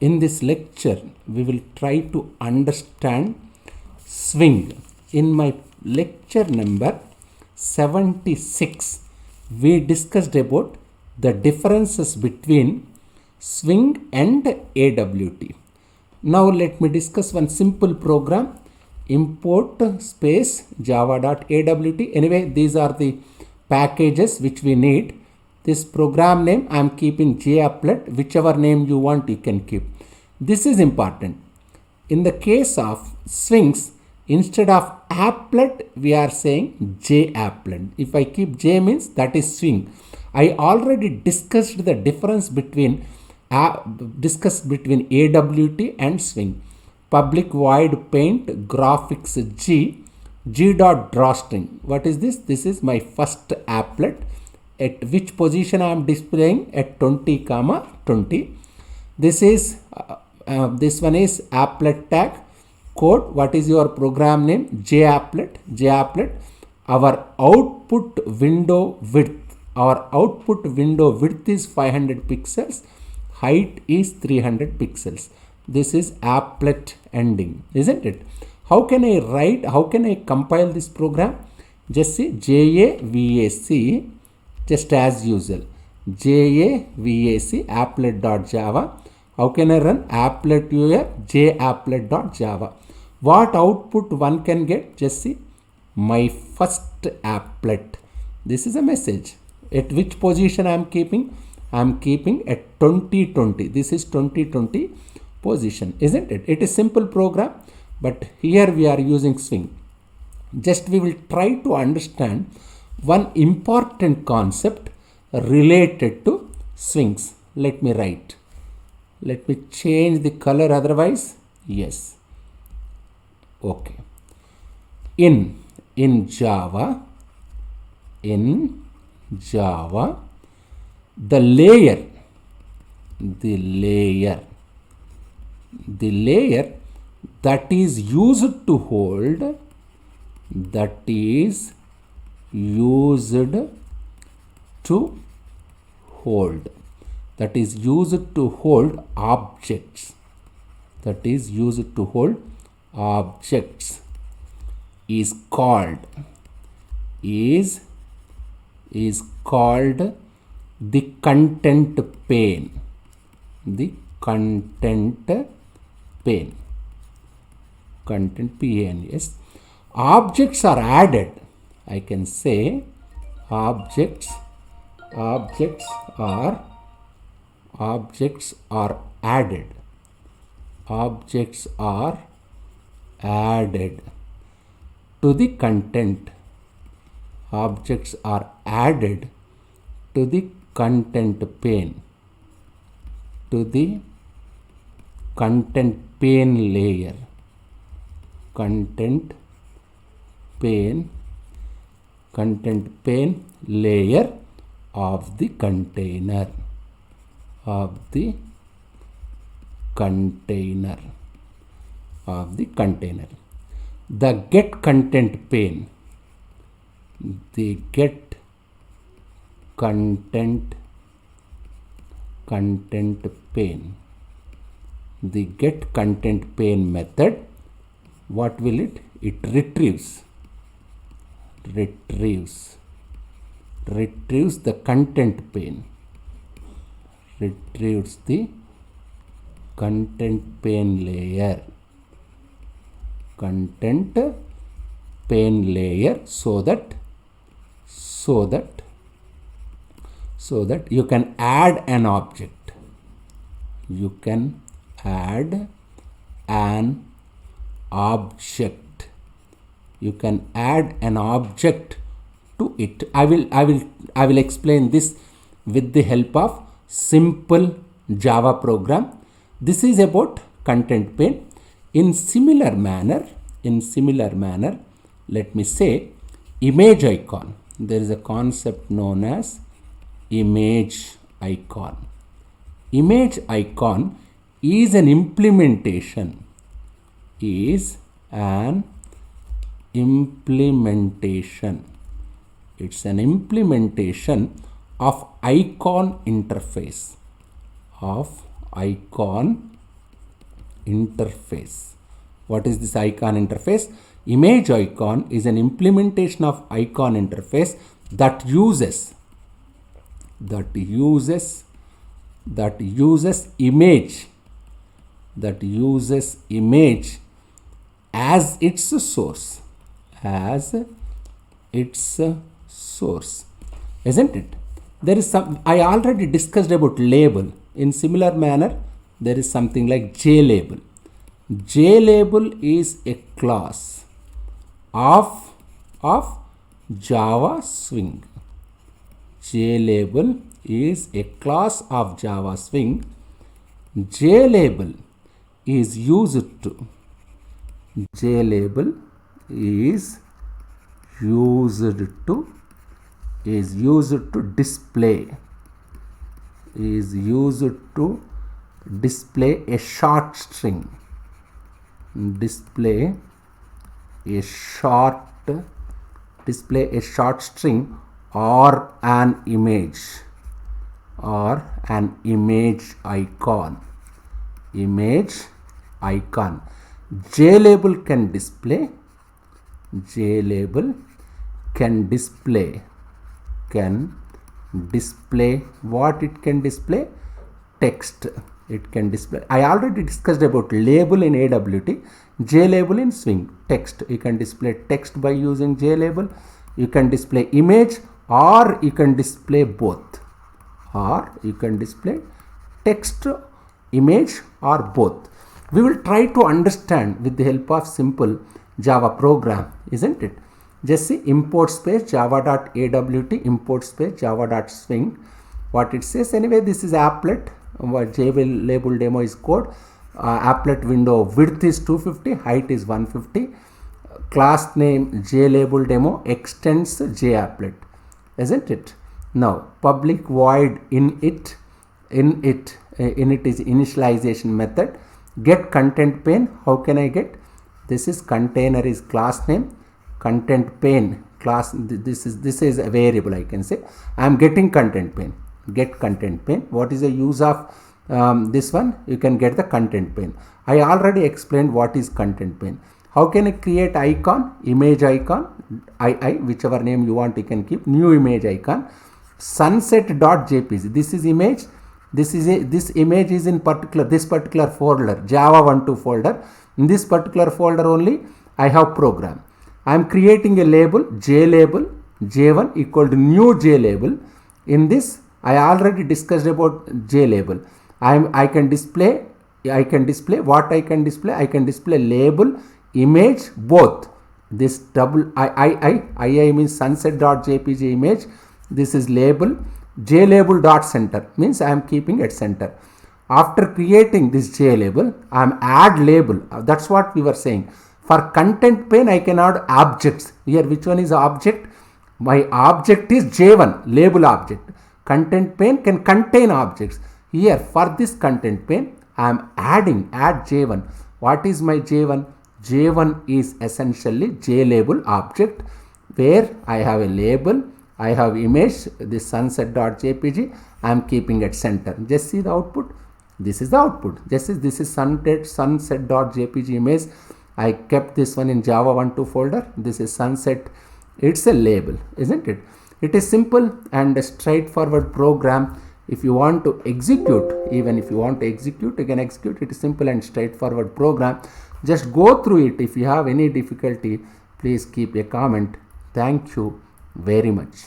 In this lecture, we will try to understand swing. In my lecture number 76, we discussed about the differences between swing and AWT. Now let me discuss one simple program. Import space java.awt. Anyway, these are the packages which we need. This program name I am keeping Japplet. Whichever name you want, you can keep. This is important. In the case of swings, instead of applet, we are saying Japplet. If I keep J means that is swing. I already discussed the difference between AWT and swing. Public void paint graphics G dot drawstring. What is this? This is my first applet. At which position I am displaying? At 20, 20. This is this one is applet tag code. What is your program name? Japplet. Our output window width. Our output window width is 500 pixels. Height is 300 pixels. This is applet ending, isn't it? How can I compile this program? Just see JAVAC, just as usual. JAVAC applet.java. How can I run? Applet here, japplet.java. What output one can get? Just see, my first applet. This is a message. At which position I am keeping? I am keeping at 2020. This is 2020 position, isn't it? It is simple program, but here we are using swing. Just we will try to understand one important concept related to swings. Let me write. Let me change the color, otherwise, yes. Okay. In Java, the layer that is used to hold, objects, is called the content pane. Content pane, yes. Objects are added. I can say objects are added. Objects are added to the content. Objects are added to the content pane. To the content pane layer. Content pane layer of the container. The get content pane. The get content pane. The get content pane method, what will it? It retrieves the content pane. Retrieves the content pane layer. So that you can add an object. You can add an object. You can add an object to it. I will explain this with the help of simple Java program. This is about content pane. In similar manner, let me say image icon. There is a concept known as image icon. Image icon is an implementation. It's an implementation of icon interface. interface. What is this icon interface? Image icon is an implementation of icon interface that uses image as its source, isn't it? There is some, I already discussed about label. In similar manner, there is something like JLabel. JLabel is a class of Java Swing. JLabel is a class of Java Swing. JLabel is used to display a short string, display a short string or an image icon. JLabel can display what it can display? Text. It can display. I already discussed about label in AWT, JLabel in Swing. Text. You can display text by using JLabel. You can display image, or you can display both. Or you can display text, image, or both. We will try to understand with the help of simple Java program, isn't it? Just see import space java.awt, import space java.swing. What it says anyway, this is applet. JLabel demo is code. Applet window width is 250, height is 150. Class name JLabel demo extends JApplet, isn't it? Now public void init is initialization method. Get content pane. How can I get? This is container is class name. Content pane class. This is a variable. I can say I am getting content pane. Get content pane. What is the use of this one? You can get the content pane. I already explained what is content pane. How can I create icon? Image icon. Whichever name you want, you can keep. New image icon. Sunset.jpg. This is image. This image is in this particular folder, Java12 folder. In this particular folder only, I have program. I am creating a label, JLabel, J1 equal to new JLabel. In this, I already discussed about JLabel. I can display what I can display. I can display label, image, both. This double I means sunset.jpg image. This is label. JLabel.center means I am keeping at center. After creating this JLabel, I am add label. That's what we were saying. For content pane, I can add objects. Here, which one is object? My object is J1, label object. Content pane can contain objects. Here, for this content pane, I am add J1. What is my J1? J1 is essentially JLabel object, where I have a label, I have image, this sunset.jpg, I am keeping at center. Just see the output. This is the output. This is sunset.jpg image. I kept this one in Java12 folder. This is sunset. It's a label, isn't it? It is simple and a straightforward program. If you want to execute, even if you want to execute, you can execute. It is simple and straightforward program. Just go through it. If you have any difficulty, please keep a comment. Thank you very much.